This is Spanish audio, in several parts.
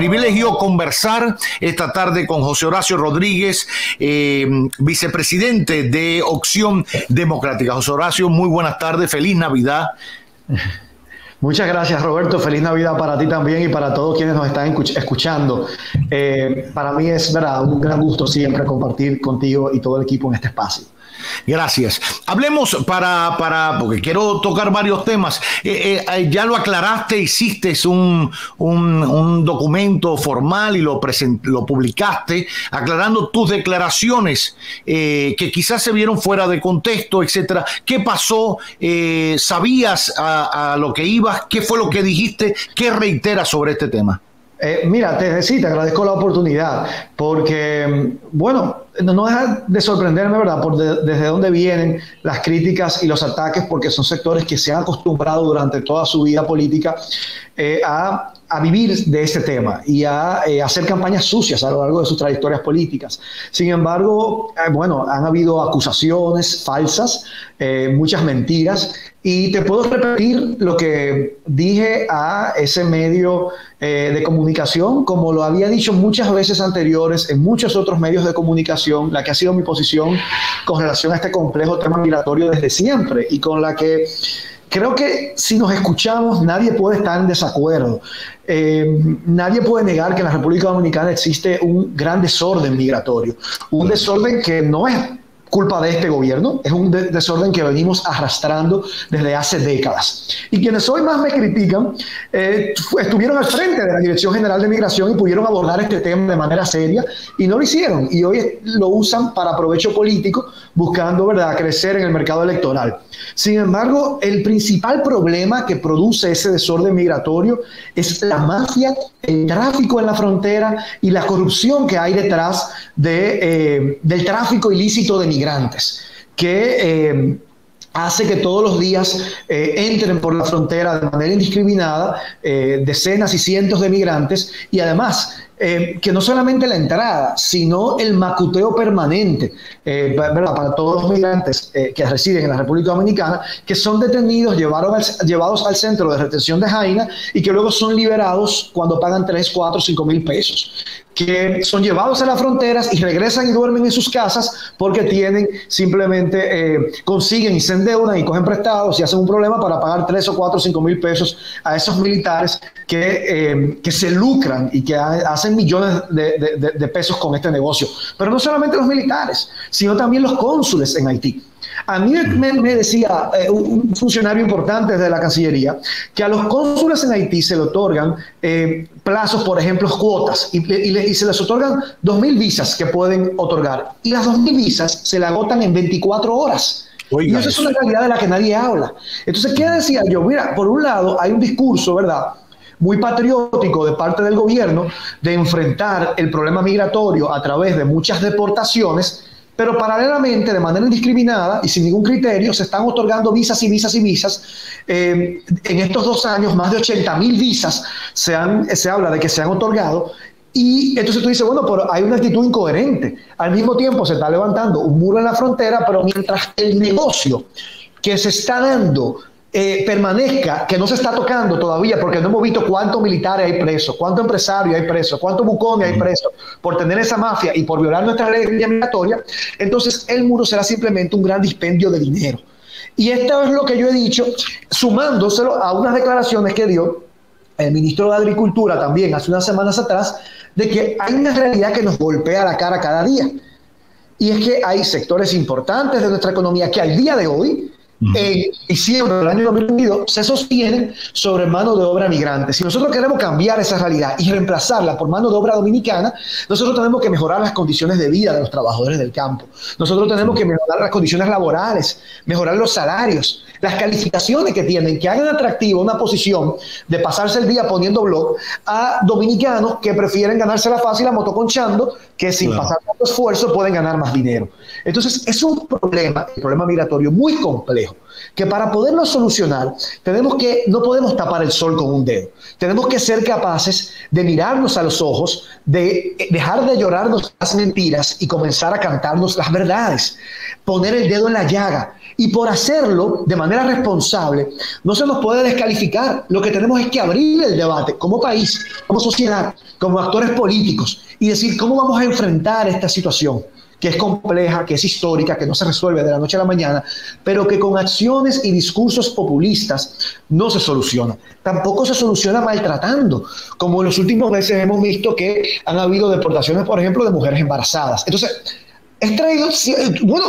privilegio conversar esta tarde con José Horacio Rodríguez, vicepresidente de Opción Democrática. José Horacio, muy buenas tardes, feliz Navidad. Muchas gracias, Roberto. Feliz Navidad para ti también y para todos quienes nos están escuchando. Para mí es, ¿verdad?, un gran gusto siempre compartir contigo y todo el equipo en este espacio. Gracias. Hablemos porque quiero tocar varios temas. Ya lo aclaraste, hiciste un documento formal y lo publicaste, aclarando tus declaraciones que quizás se vieron fuera de contexto, etcétera. ¿Qué pasó? ¿Sabías a lo que ibas? ¿Qué fue lo que dijiste? ¿Qué reiteras sobre este tema? Mira, te agradezco la oportunidad porque, bueno, no deja de sorprenderme, ¿verdad?, desde dónde vienen las críticas y los ataques, porque son sectores que se han acostumbrado durante toda su vida política a vivir de este tema y a hacer campañas sucias a lo largo de sus trayectorias políticas. Sin embargo, bueno, han habido acusaciones falsas, muchas mentiras, y te puedo repetir lo que dije a ese medio de comunicación, como lo había dicho muchas veces anteriores en muchos otros medios de comunicación, la que ha sido mi posición con relación a este complejo tema migratorio desde siempre, y con la que creo que si nos escuchamos nadie puede estar en desacuerdo. Nadie puede negar que en la República Dominicana existe un gran desorden migratorio, un desorden que no es culpa de este gobierno, es un desorden que venimos arrastrando desde hace décadas. Y quienes hoy más me critican estuvieron al frente de la Dirección General de Migración y pudieron abordar este tema de manera seria, y no lo hicieron, y hoy lo usan para provecho político, buscando, ¿verdad?, crecer en el mercado electoral. Sin embargo, el principal problema que produce ese desorden migratorio es la mafia, el tráfico en la frontera y la corrupción que hay detrás del tráfico ilícito de migrantes, que hace que todos los días entren por la frontera de manera indiscriminada decenas y cientos de migrantes, y además que no solamente la entrada, sino el macuteo permanente para todos los migrantes que residen en la República Dominicana, que son detenidos, llevados al centro de retención de Jaina, y que luego son liberados cuando pagan 3, 4, 5 mil pesos, que son llevados a las fronteras y regresan y duermen en sus casas porque consiguen y se endeudan y cogen prestados y hacen un problema para pagar 3 o 4 o 5 mil pesos a esos militares que se lucran y que hacen millones de pesos con este negocio. Pero no solamente los militares, sino también los cónsules en Haití. A mí me decía un funcionario importante de la Cancillería que a los cónsules en Haití se le otorgan plazos, por ejemplo, cuotas, y se les otorgan 2.000 visas que pueden otorgar, y las 2.000 visas se le agotan en 24 horas. Oiga, y eso es una realidad de la que nadie habla. Entonces, ¿qué decía yo? Mira, por un lado hay un discurso, ¿verdad?, muy patriótico de parte del gobierno de enfrentar el problema migratorio a través de muchas deportaciones, pero paralelamente, de manera indiscriminada y sin ningún criterio, se están otorgando visas y visas y visas. En estos 2 años, más de 80.000 visas se habla de que se han otorgado. Y entonces tú dices, bueno, pero hay una actitud incoherente. Al mismo tiempo se está levantando un muro en la frontera, pero mientras el negocio que se está dando permanezca, que no se está tocando todavía, porque no hemos visto cuántos militares hay presos, cuántos empresarios hay presos, cuántos bucones hay presos por tener esa mafia y por violar nuestra ley migratoria, entonces el muro será simplemente un gran dispendio de dinero. Y esto es lo que yo he dicho, sumándoselo a unas declaraciones que dio el ministro de Agricultura también hace unas semanas atrás, de que hay una realidad que nos golpea la cara cada día. Y es que hay sectores importantes de nuestra economía que al día de hoy, en diciembre del año 2022, se sostienen sobre mano de obra migrante. Si nosotros queremos cambiar esa realidad y reemplazarla por mano de obra dominicana, nosotros tenemos que mejorar las condiciones de vida de los trabajadores del campo. Nosotros tenemos que mejorar las condiciones laborales, mejorar los salarios, las calificaciones que tienen, que hagan atractiva una posición de pasarse el día poniendo blog a dominicanos que prefieren ganársela fácil a motoconchando, que sin pasar tanto esfuerzo pueden ganar más dinero. Entonces, es un problema, el problema migratorio, muy complejo. complejo, que para poderlo solucionar no podemos tapar el sol con un dedo. Tenemos que ser capaces de mirarnos a los ojos, de dejar de llorarnos las mentiras y comenzar a cantarnos las verdades, poner el dedo en la llaga. Y por hacerlo de manera responsable, no se nos puede descalificar. Lo que tenemos es que abrir el debate como país, como sociedad, como actores políticos y decir cómo vamos a enfrentar esta situación, que es compleja, que es histórica, que no se resuelve de la noche a la mañana, pero que con acciones y discursos populistas no se soluciona. Tampoco se soluciona maltratando, como en los últimos meses hemos visto que han habido deportaciones, por ejemplo, de mujeres embarazadas. Entonces, bueno,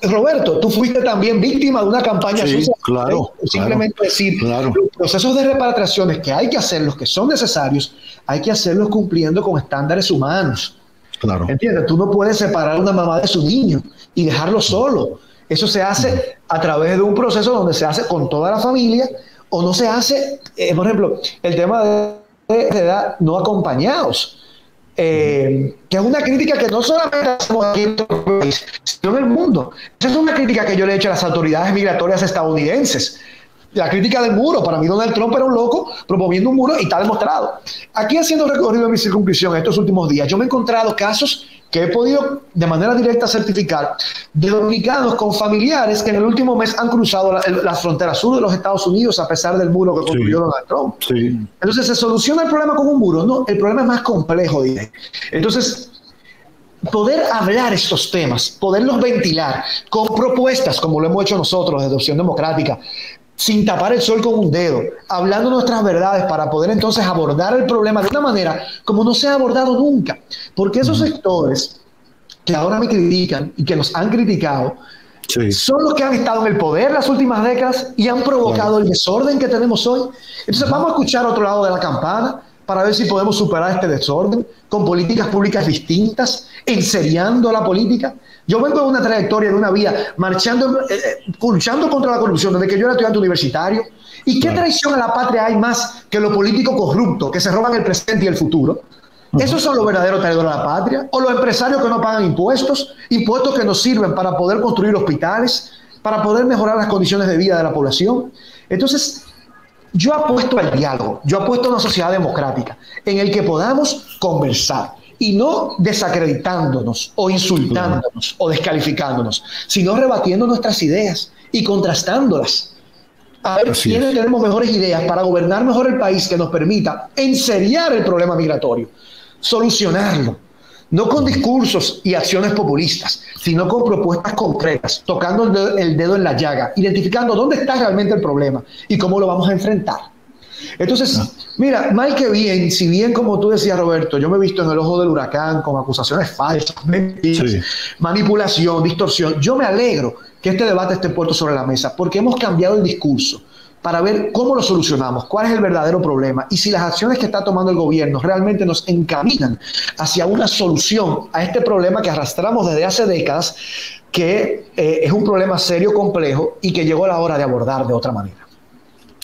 Roberto, tú fuiste también víctima de una campaña sucia. Claro. Simplemente decir, los procesos de repatriaciones que hay que hacerlos, que son necesarios, hay que hacerlos cumpliendo con estándares humanos. Claro. ¿Entiendes? Tú no puedes separar a una mamá de su niño y dejarlo solo. Eso se hace a través de un proceso donde se hace con toda la familia o no se hace, por ejemplo, el tema de edad no acompañados. Que es una crítica que no solamente hacemos aquí en el país, sino en el mundo. Esa es una crítica que yo le he hecho a las autoridades migratorias estadounidenses. La crítica del muro. Para mí Donald Trump era un loco promoviendo un muro y está demostrado. Aquí haciendo recorrido en mi circunscripción estos últimos días, yo me he encontrado casos que he podido de manera directa certificar de dominicanos con familiares que en el último mes han cruzado la frontera sur de los Estados Unidos a pesar del muro que construyó Donald Trump. Sí. Entonces, ¿se soluciona el problema con un muro? No, el problema es más complejo, diré. Entonces, poder hablar estos temas, poderlos ventilar con propuestas, como lo hemos hecho nosotros desde Opción Democrática, sin tapar el sol con un dedo, hablando nuestras verdades para poder entonces abordar el problema de una manera como no se ha abordado nunca. Porque esos sectores que ahora me critican y que nos han criticado son los que han estado en el poder las últimas décadas y han provocado el desorden que tenemos hoy. Entonces vamos a escuchar otro lado de la campana para ver si podemos superar este desorden con políticas públicas distintas, enseriando la política. Yo vengo de una trayectoria, de una vía, marchando, luchando contra la corrupción desde que yo era estudiante universitario. ¿Y qué traición a la patria hay más que lo político corrupto, que se roban el presente y el futuro? ¿Esos son los verdaderos traidores a la patria? ¿O los empresarios que no pagan impuestos? Impuestos que nos sirven para poder construir hospitales, para poder mejorar las condiciones de vida de la población. Entonces, yo apuesto al diálogo, yo apuesto a una sociedad democrática en el que podamos conversar y no desacreditándonos o insultándonos o descalificándonos, sino rebatiendo nuestras ideas y contrastándolas. A ver quiénes tenemos mejores ideas para gobernar mejor el país que nos permita enseriar el problema migratorio, solucionarlo, no con discursos y acciones populistas, sino con propuestas concretas, tocando el dedo en la llaga, identificando dónde está realmente el problema y cómo lo vamos a enfrentar. Entonces, mira, mal que bien, si bien como tú decías, Roberto, yo me he visto en el ojo del huracán con acusaciones falsas, mentiras, manipulación, distorsión, yo me alegro que este debate esté puesto sobre la mesa porque hemos cambiado el discurso para ver cómo lo solucionamos, cuál es el verdadero problema y si las acciones que está tomando el gobierno realmente nos encaminan hacia una solución a este problema que arrastramos desde hace décadas, que es un problema serio, complejo y que llegó la hora de abordar de otra manera.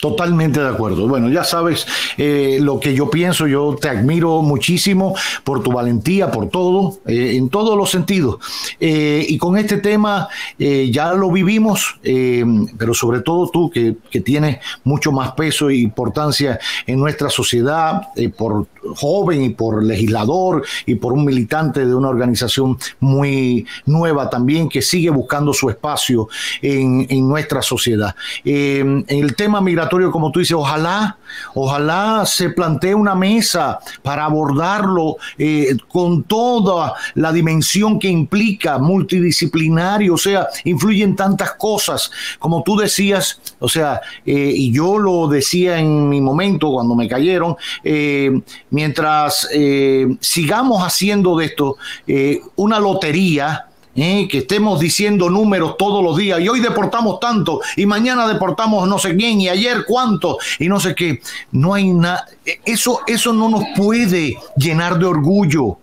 Totalmente de acuerdo. Bueno, ya sabes lo que yo pienso. Yo te admiro muchísimo por tu valentía, por todo, en todos los sentidos. Y con este tema ya lo vivimos, pero sobre todo tú que tienes mucho más peso e importancia en nuestra sociedad, por joven y por legislador y por un militante de una organización muy nueva también que sigue buscando su espacio en nuestra sociedad. En el tema migratorio, como tú dices, ojalá se plantee una mesa para abordarlo con toda la dimensión que implica, multidisciplinario, o sea, influyen tantas cosas, como tú decías, o sea, y yo lo decía en mi momento cuando me cayeron, mientras sigamos haciendo de esto una lotería, que estemos diciendo números todos los días y hoy deportamos tanto y mañana deportamos no sé quién y ayer cuánto y no sé qué, no hay nada, eso no nos puede llenar de orgullo.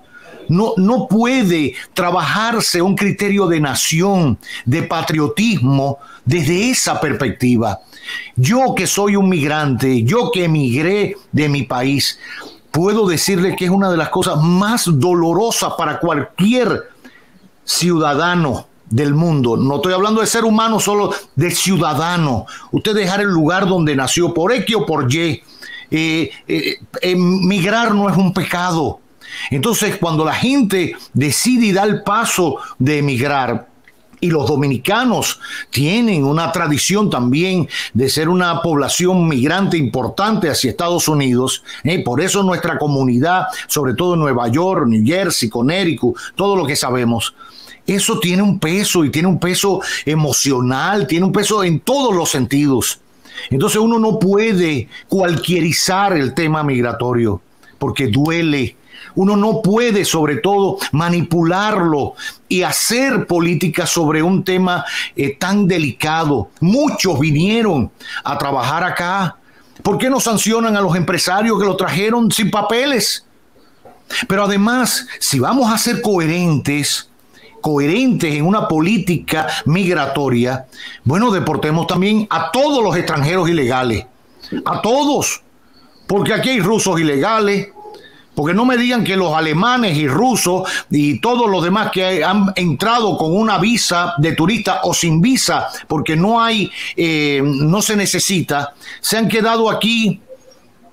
No puede trabajarse un criterio de nación, de patriotismo desde esa perspectiva. Yo que soy un migrante, yo que emigré de mi país, puedo decirle que es una de las cosas más dolorosas para cualquier ciudadano del mundo, no estoy hablando de ser humano, solo de ciudadano, usted dejar el lugar donde nació por X o por Y, migrar no es un pecado. Entonces, cuando la gente decide y da el paso de emigrar, y los dominicanos tienen una tradición también de ser una población migrante importante hacia Estados Unidos, por eso nuestra comunidad, sobre todo en Nueva York, New Jersey, Connecticut, todo lo que sabemos, eso tiene un peso y tiene un peso emocional, tiene un peso en todos los sentidos. Entonces uno no puede cualquierizar el tema migratorio porque duele. Uno no puede, sobre todo, manipularlo y hacer política sobre un tema tan delicado. Muchos vinieron a trabajar acá. ¿Por qué no sancionan a los empresarios que lo trajeron sin papeles? Pero además, si vamos a ser coherentes en una política migratoria, bueno, deportemos también a todos los extranjeros ilegales. A todos. Porque aquí hay rusos ilegales. Porque no me digan que los alemanes y rusos y todos los demás que han entrado con una visa de turista o sin visa, porque no se necesita, se han quedado aquí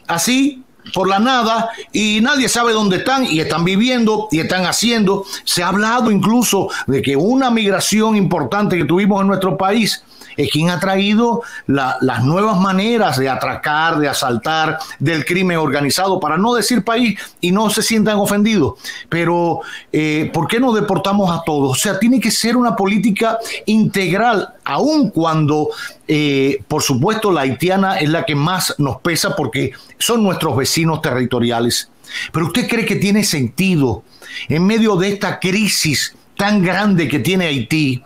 así por la nada y nadie sabe dónde están y están viviendo y están haciendo. Se ha hablado incluso de que una migración importante que tuvimos en nuestro país es quien ha traído las nuevas maneras de atracar, de asaltar, del crimen organizado, para no decir país y no se sientan ofendidos. Pero, ¿por qué no deportamos a todos? O sea, tiene que ser una política integral, aun cuando, por supuesto, la haitiana es la que más nos pesa porque son nuestros vecinos territoriales. Pero ¿usted cree que tiene sentido, en medio de esta crisis tan grande que tiene Haití,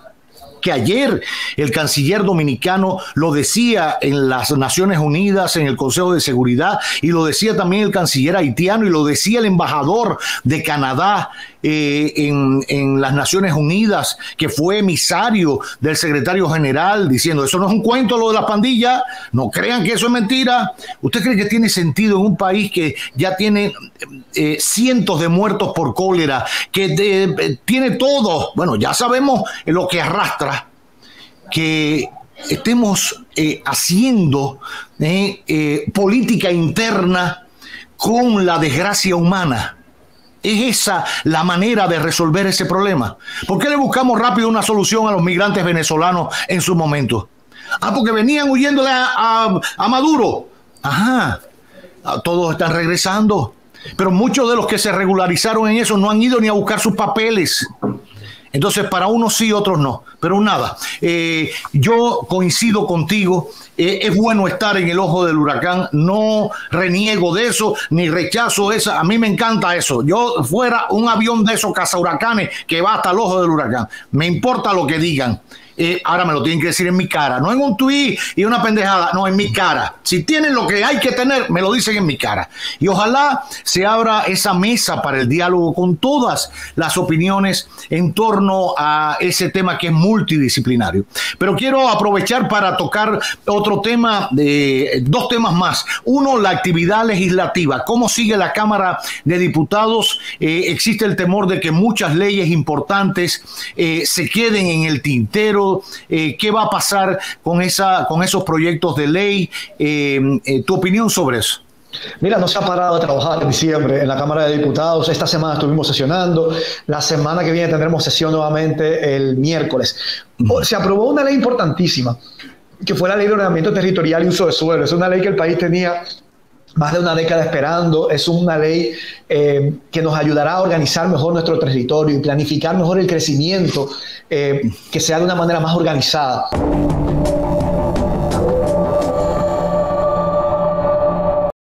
que ayer el canciller dominicano lo decía en las Naciones Unidas, en el Consejo de Seguridad, y lo decía también el canciller haitiano, y lo decía el embajador de Canadá en las Naciones Unidas, que fue emisario del secretario general, diciendo, eso no es un cuento lo de las pandillas, no crean que eso es mentira. ¿Usted cree que tiene sentido en un país que ya tiene cientos de muertos por cólera, que tiene todo? Bueno, ya sabemos lo que arrastra, que estemos haciendo política interna con la desgracia humana? ¿Es esa la manera de resolver ese problema? ¿Por qué le buscamos rápido una solución a los migrantes venezolanos en su momento? Porque venían huyéndole a Maduro. Ajá, todos están regresando. Pero muchos de los que se regularizaron en eso no han ido ni a buscar sus papeles. Entonces, para unos sí, otros no. Pero nada, yo coincido contigo. Es bueno estar en el ojo del huracán. No reniego de eso, ni rechazo eso. A mí me encanta eso. Yo fuera un avión de esos cazahuracanes que va hasta el ojo del huracán. Me importa lo que digan. Ahora me lo tienen que decir en mi cara, no en un tuit y una pendejada, no, en mi cara. Si tienen lo que hay que tener, me lo dicen en mi cara. Y ojalá se abra esa mesa para el diálogo con todas las opiniones en torno a ese tema que es multidisciplinario. Pero quiero aprovechar para tocar otro tema, dos temas más. Uno, la actividad legislativa. ¿Cómo sigue la Cámara de Diputados? Existe el temor de que muchas leyes importantes se queden en el tintero. ¿Qué va a pasar con esos proyectos de ley? ¿Tu opinión sobre eso? Mira, no se ha parado de trabajar en diciembre en la Cámara de Diputados. Esta semana estuvimos sesionando. La semana que viene tendremos sesión nuevamente el miércoles. Se aprobó una ley importantísima, que fue la Ley de Ordenamiento Territorial y Uso de Suelo. Es una ley que el país tenía más de una década esperando. Es una ley que nos ayudará a organizar mejor nuestro territorio y planificar mejor el crecimiento, que sea de una manera más organizada.